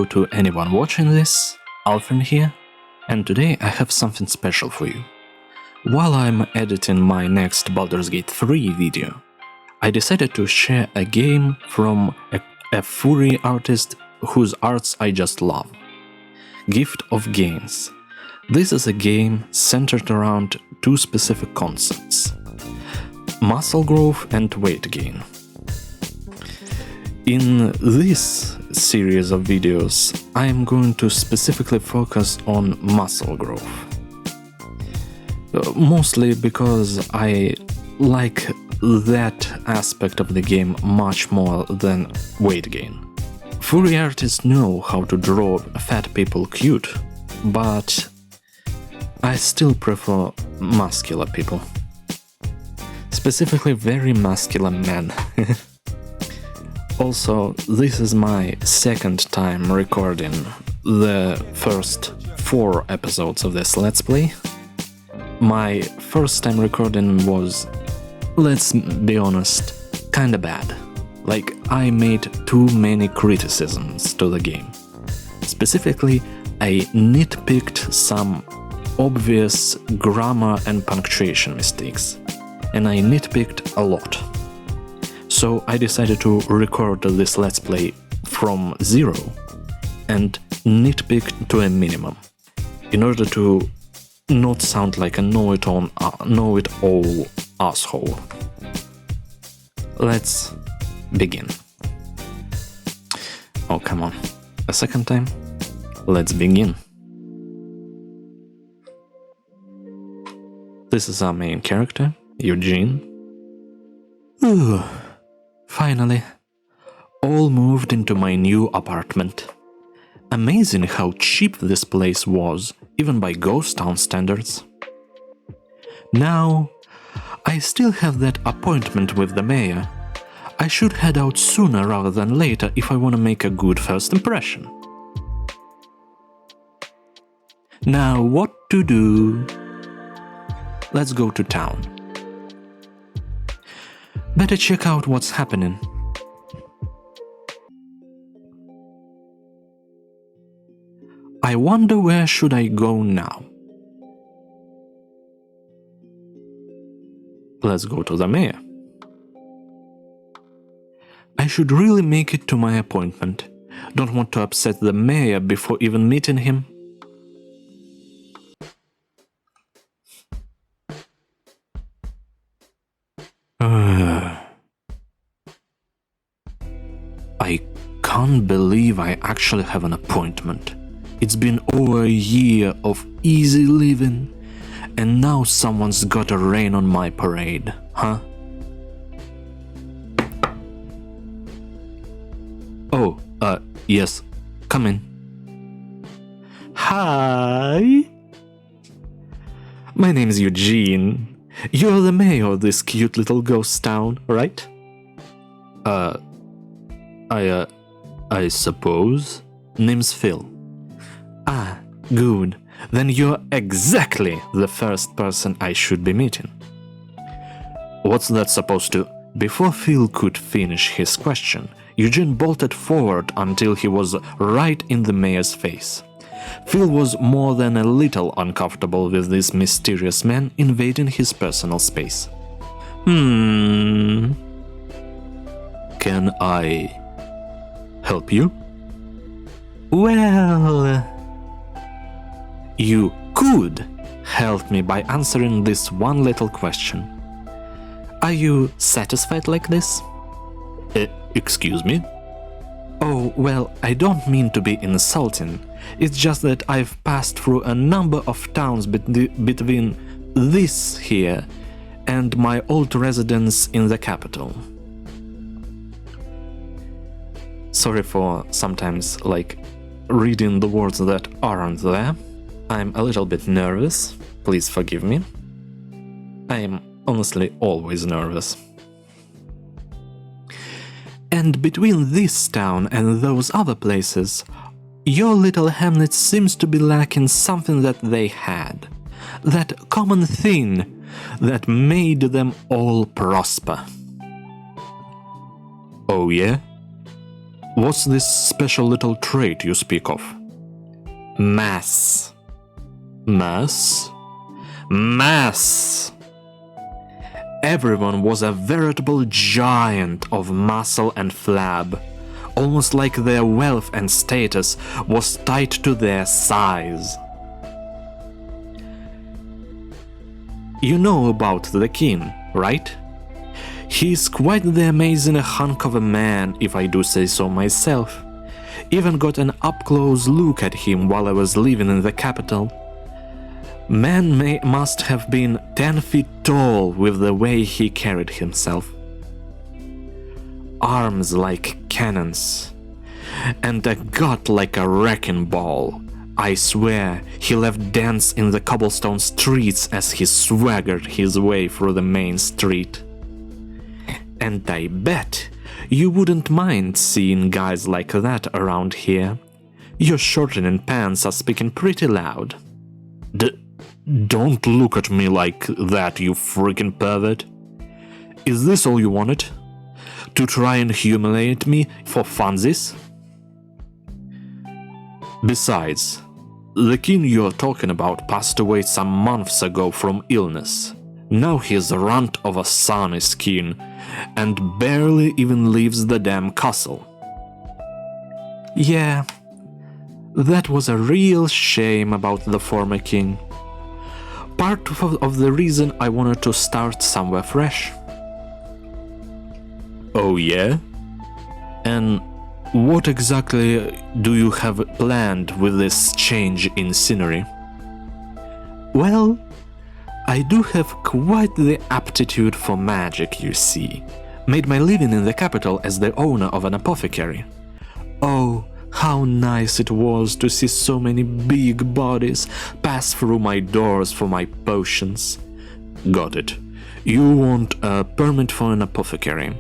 to anyone watching this, Alfred here, and today I have something special for you. While I'm editing my next Baldur's Gate 3 video, I decided to share a game from a furry artist whose arts I just love. Gift of Gains. This is a game centered around two specific concepts: muscle growth and weight gain. In this series of videos, I am going to specifically focus on muscle growth. Mostly because I like that aspect of the game much more than weight gain. Furry artists know how to draw fat people cute, but I still prefer muscular people. Specifically very muscular men. Also, this is my second time recording the first 4 episodes of this Let's Play. My first time recording was, let's be honest, kinda bad. Like, I made too many criticisms to the game. Specifically, I nitpicked some obvious grammar and punctuation mistakes, and I nitpicked a lot. So I decided to record this Let's Play from zero and nitpick to a minimum, in order to not sound like a know-it-all asshole. Let's begin. Oh, come on. A second time? Let's begin. This is our main character, Eugene. Ooh. Finally, all moved into my new apartment. Amazing how cheap this place was, even by Ghost Town standards. Now, I still have that appointment with the mayor. I should head out sooner rather than later if I want to make a good first impression. Now, what to do? Let's go to town. Better check out what's happening. I wonder where should I go now? Let's go to the mayor. I should really make it to my appointment. Don't want to upset the mayor before even meeting him. I can't believe I actually have an appointment. It's been over a year of easy living, and now someone's got to rain on my parade, huh? Oh, yes, come in. Hi! My name's Eugene. You're the mayor of this cute little ghost town, right? I suppose. Name's Phil. Ah, good. Then you're exactly the first person I should be meeting. What's that supposed to... Before Phil could finish his question, Eugene bolted forward until he was right in the mayor's face. Phil was more than a little uncomfortable with this mysterious man invading his personal space. Can I help you? Well, you could help me by answering this one little question. Are you satisfied like this? Excuse me? Oh, well, I don't mean to be insulting. It's just that I've passed through a number of towns between this here and my old residence in the capital. Sorry for sometimes, reading the words that aren't there. I'm a little bit nervous. Please forgive me. I am honestly always nervous. And between this town and those other places, your little hamlet seems to be lacking something that they had. That common thing that made them all prosper. Oh yeah? What's this special little trait you speak of? Mass. Mass? Mass! Everyone was a veritable giant of muscle and flab, almost like their wealth and status was tied to their size. You know about the king, right? He's quite the amazing hunk of a man, if I do say so myself. Even got an up-close look at him while I was living in the capital. Man must have been 10 feet tall with the way he carried himself. Arms like cannons, and a gut like a wrecking ball. I swear he left dents in the cobblestone streets as he swaggered his way through the main street. And I bet you wouldn't mind seeing guys like that around here. Your shortening pants are speaking pretty loud. Don't look at me like that, you freaking pervert. Is this all you wanted? To try and humiliate me for funsies? Besides, the king you're talking about passed away some months ago from illness. Now he's the runt of a son is king, and barely even leaves the damn castle. Yeah, that was a real shame about the former king. Part of the reason I wanted to start somewhere fresh. Oh yeah? And what exactly do you have planned with this change in scenery? Well, I do have quite the aptitude for magic, you see. Made my living in the capital as the owner of an apothecary. Oh, how nice it was to see so many big bodies pass through my doors for my potions. Got it. You want a permit for an apothecary.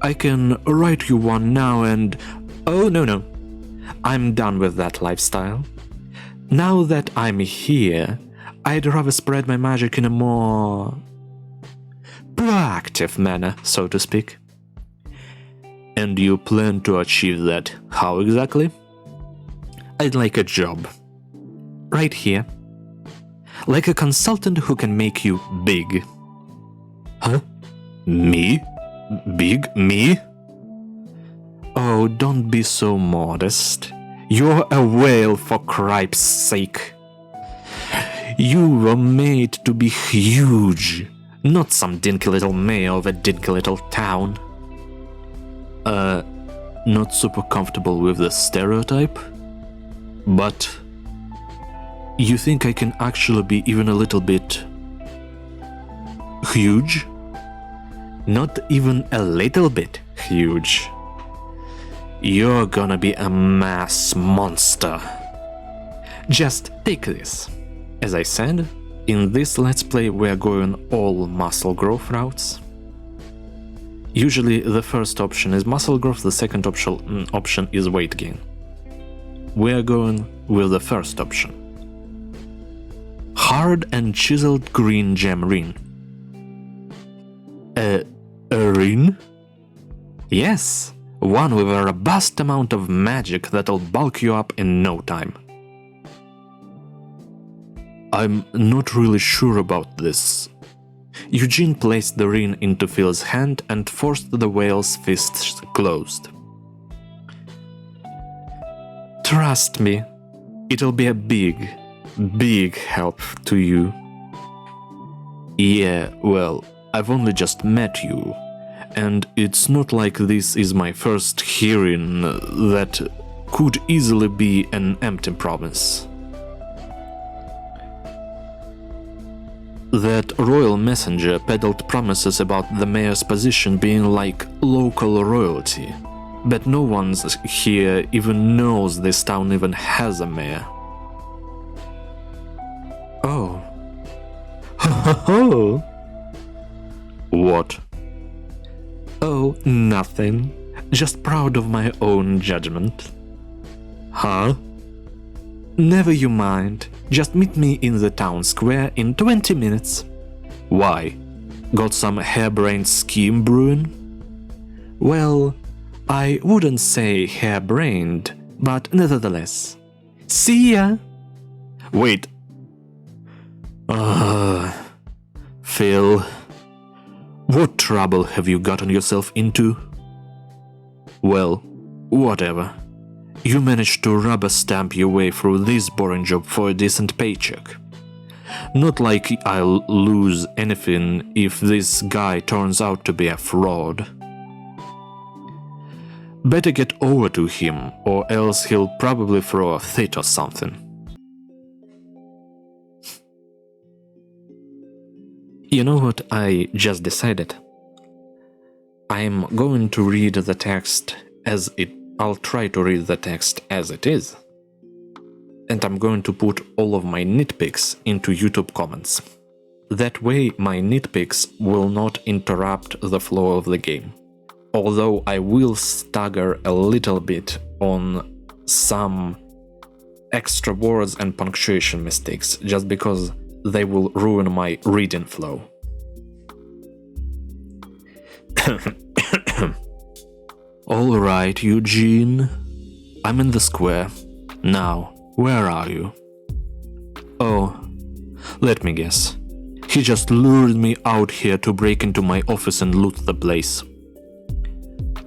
I can write you one now and... Oh, no. I'm done with that lifestyle. Now that I'm here, I'd rather spread my magic in a more... proactive manner, so to speak. And you plan to achieve that how exactly? I'd like a job. Right here. Like a consultant who can make you big. Huh? Me? Big? Me? Oh, don't be so modest. You're a whale, for cripe's sake. You were made to be huge, not some dinky little mayor of a dinky little town. Not super comfortable with the stereotype? But you think I can actually be even a little bit huge? Not even a little bit huge. You're gonna be a mass monster. Just take this. As I said, in this Let's Play we're going all muscle growth routes. Usually the first option is muscle growth, the second option is weight gain. We're going with the first option. Hard and chiseled green gem ring. A ring? Yes, one with a robust amount of magic that'll bulk you up in no time. I'm not really sure about this. Eugene placed the ring into Phil's hand and forced the whale's fists closed. Trust me, it'll be a big help to you. Yeah, well, I've only just met you, and it's not like this is my first hearing that could easily be an empty promise. That royal messenger peddled promises about the mayor's position being like local royalty, but no one here even knows this town even has a mayor. Oh. Ho. What? Oh, nothing. Just proud of my own judgment. Huh? Never you mind. Just meet me in the town square in 20 minutes. Why? Got some harebrained scheme brewing? Well, I wouldn't say harebrained, but nevertheless. See ya! Wait. Phil, what trouble have you gotten yourself into? Well, whatever. You managed to rubber stamp your way through this boring job for a decent paycheck. Not like I'll lose anything if this guy turns out to be a fraud. Better get over to him, or else he'll probably throw a fit or something. You know what I just decided? I'm going to read the text as it. I'll try to read the text as it is. And I'm going to put all of my nitpicks into YouTube comments. That way my nitpicks will not interrupt the flow of the game. Although I will stagger a little bit on some extra words and punctuation mistakes, just because they will ruin my reading flow. Alright, Eugene. I'm in the square. Now, where are you? Oh, let me guess. He just lured me out here to break into my office and loot the place.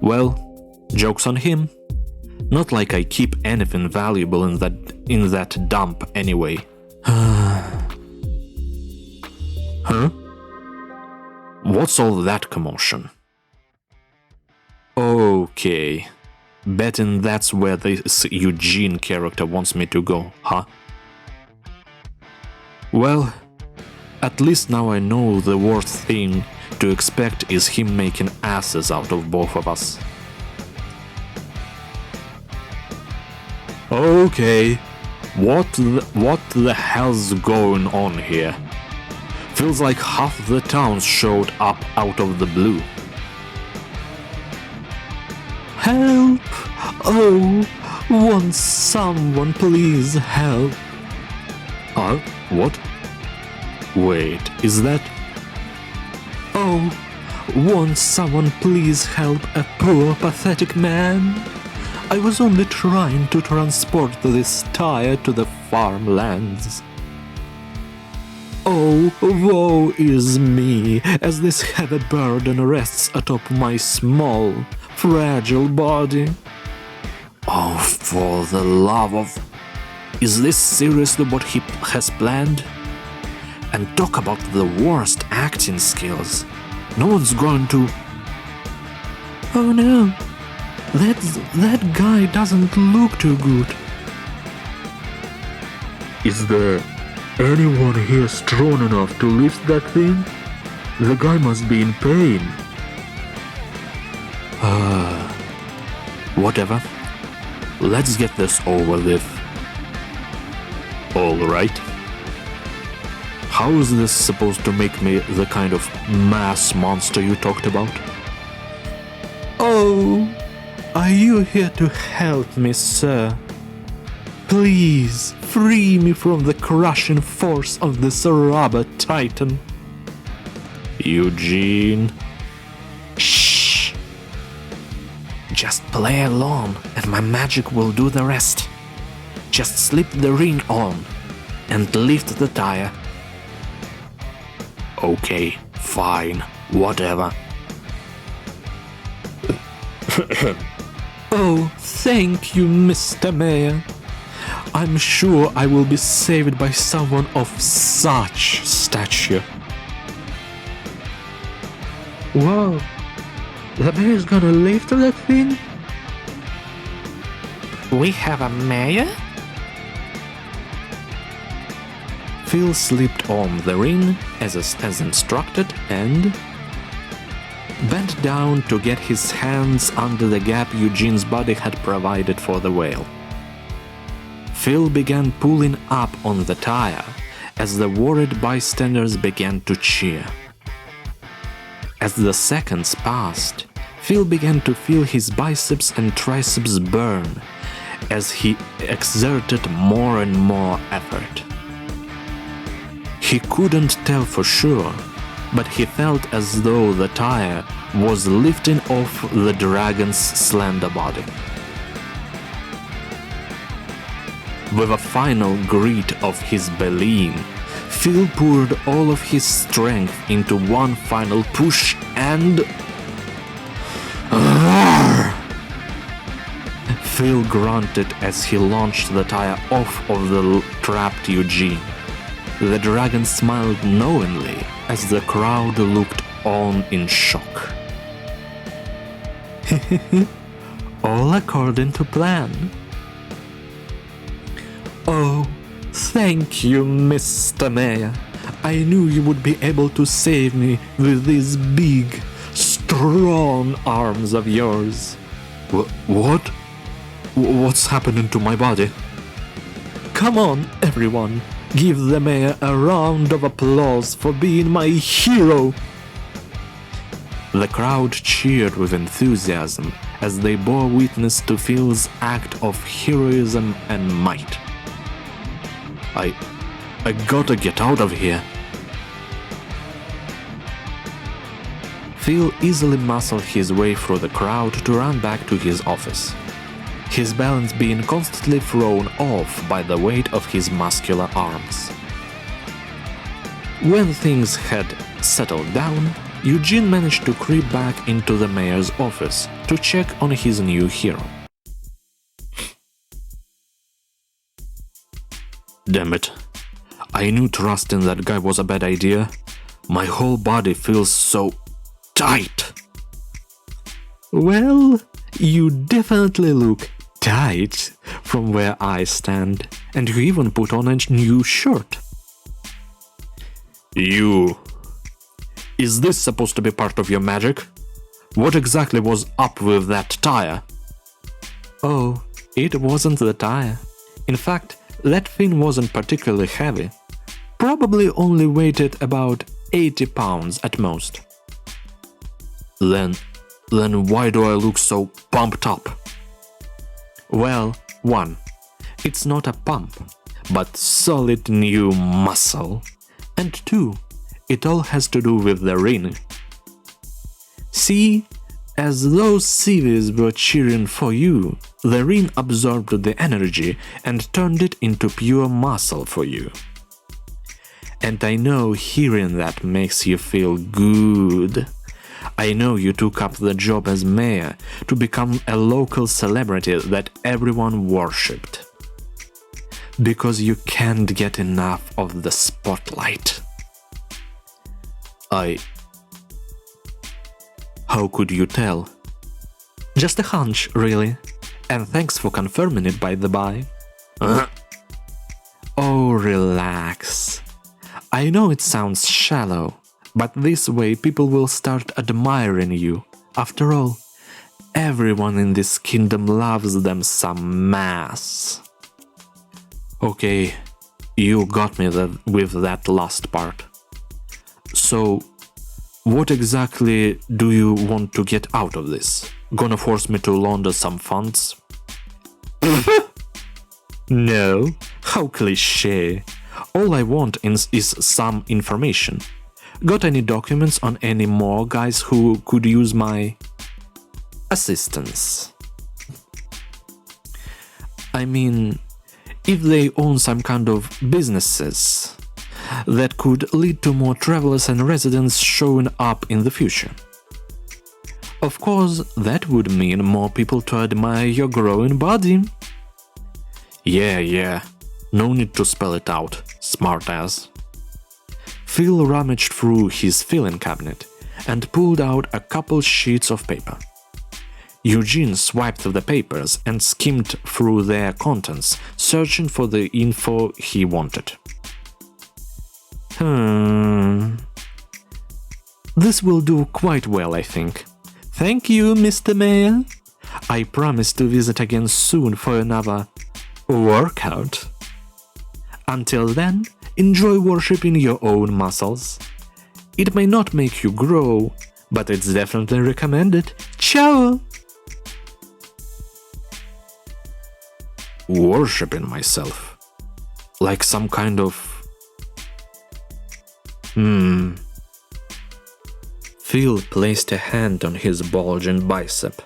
Well, joke's on him. Not like I keep anything valuable in that dump anyway. Huh? What's all that commotion? Okay. Betting that's where this Eugene character wants me to go, huh? Well, at least now I know the worst thing to expect is him making asses out of both of us. Okay, what the hell's going on here? Feels like half the town showed up out of the blue. Help! Oh, won't someone please help? What? Wait, is that... Oh, won't someone please help a poor, pathetic man? I was only trying to transport this tire to the farmlands. Oh, woe is me, as this heavy burden rests atop my small, fragile body. Oh, for the love of... Is this seriously what he has planned? And talk about the worst acting skills. No one's going to... Oh no, that guy doesn't look too good. Is there anyone here strong enough to lift that thing? The guy must be in pain. Whatever. Let's get this over with. Alright. How is this supposed to make me the kind of mass monster you talked about? Oh, are you here to help me, sir? Please, free me from the crushing force of this rubber titan. Eugene. Shh. Just play along, and my magic will do the rest. Just slip the ring on, and lift the tire. Okay, fine, whatever. Oh, thank you, Mr. Mayor. I'm sure I will be saved by someone of such stature. Whoa, the mayor's gonna lift that thing? We have a mayor? Phil slipped on the ring as instructed and bent down to get his hands under the gap Eugene's body had provided for the whale. Phil began pulling up on the tire as the worried bystanders began to cheer. As the seconds passed, Phil began to feel his biceps and triceps burn as he exerted more and more effort. He couldn't tell for sure, but he felt as though the tire was lifting off the dragon's slender body. With a final grit of his bellying, Phil poured all of his strength into one final push and... Phil grunted as he launched the tire off of the trapped Eugene. The dragon smiled knowingly as the crowd looked on in shock. All according to plan. Oh, thank you, Mr. Mayor. I knew you would be able to save me with these big, strong arms of yours. What? What's happening to my body? Come on, everyone. Give the mayor a round of applause for being my hero. The crowd cheered with enthusiasm as they bore witness to Phil's act of heroism and might. I gotta get out of here. Phil easily muscled his way through the crowd to run back to his office, his balance being constantly thrown off by the weight of his muscular arms. When things had settled down, Eugene managed to creep back into the mayor's office to check on his new hero. Damn it. I knew trusting that guy was a bad idea. My whole body feels so tight. Well, you definitely look tight from where I stand, and you even put on a new shirt. Is this supposed to be part of your magic? What exactly was up with that tire? Oh, it wasn't the tire. In fact, that thing wasn't particularly heavy. Probably only weighed about 80 pounds at most. Then why do I look so pumped up? Well, 1. It's not a pump, but solid new muscle. And 2. It all has to do with the ring. See, as those civvies were cheering for you, the ring absorbed the energy and turned it into pure muscle for you. And I know hearing that makes you feel good. I know you took up the job as mayor to become a local celebrity that everyone worshipped. Because you can't get enough of the spotlight. How could you tell? Just a hunch, really. And thanks for confirming it, by the by. Oh, relax. I know it sounds shallow, but this way people will start admiring you. After all, everyone in this kingdom loves them some mass. Okay, you got me with that last part. So, what exactly do you want to get out of this? Gonna force me to launder some funds? No, how cliché. All I want is some information. Got any documents on any more guys who could use my assistance? I mean, if they own some kind of businesses that could lead to more travelers and residents showing up in the future. Of course, that would mean more people to admire your growing body. Yeah, no need to spell it out, smartass. Phil rummaged through his filing cabinet and pulled out a couple sheets of paper. Eugene swiped the papers and skimmed through their contents, searching for the info he wanted. This will do quite well, I think. Thank you, Mr. Mayor. I promise to visit again soon for another workout. Until then, enjoy worshipping your own muscles. It may not make you grow, but it's definitely recommended. Ciao! Worshipping myself? Like some kind of... Phil placed a hand on his bulging bicep.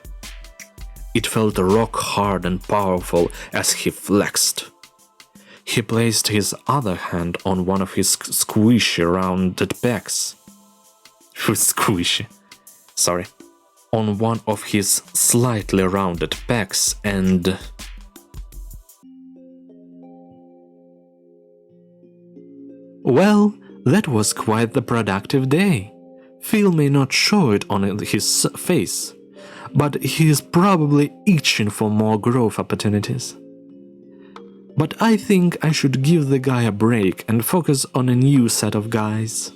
It felt rock hard and powerful as he flexed. He placed his other hand on one of his squishy rounded pecs. On one of his slightly rounded pecs and... Well, that was quite the productive day. Phil may not show it on his face, but he is probably itching for more growth opportunities. But I think I should give the guy a break and focus on a new set of guys.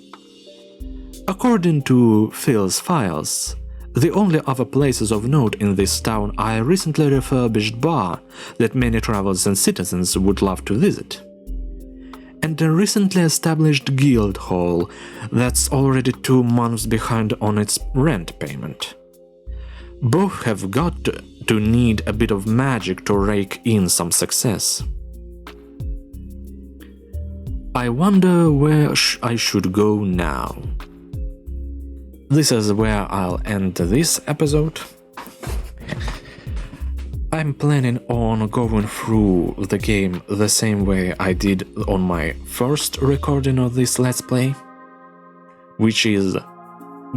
According to Phil's files, the only other places of note in this town are a recently refurbished bar that many travelers and citizens would love to visit, and a recently established guild hall that's already 2 months behind on its rent payment. Both have got to need a bit of magic to rake in some success. I wonder where I should go now. This is where I'll end this episode. I'm planning on going through the game the same way I did on my first recording of this Let's Play, which is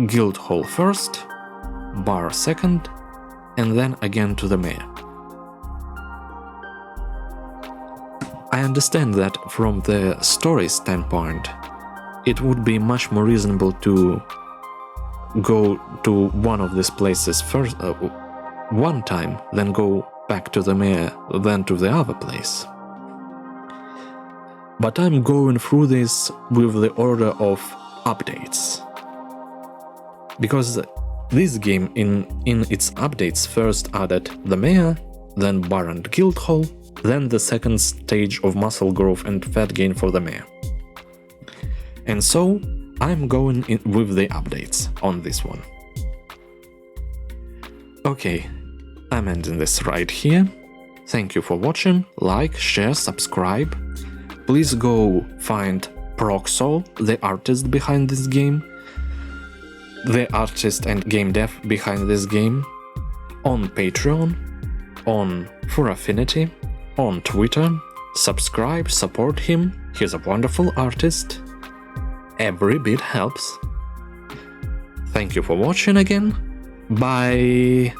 guild hall first, bar second, and then again to the mayor. I understand that from the story standpoint, it would be much more reasonable to go to one of these places first, one time, then go back to the mayor, then to the other place. But I'm going through this with the order of updates, because this game in its updates first added the mayor, then bar and guild hall, then the second stage of muscle growth and fat gain for the mayor. And so I'm going in with the updates on this one. Okay, I'm ending this right here. Thank you for watching, like, share, subscribe. Please go find Proxol, the artist behind this game, the artist and game dev behind this game, on Patreon, on Furaffinity, on Twitter. Subscribe, support him, he's a wonderful artist. Every bit helps. Thank you for watching again. Bye.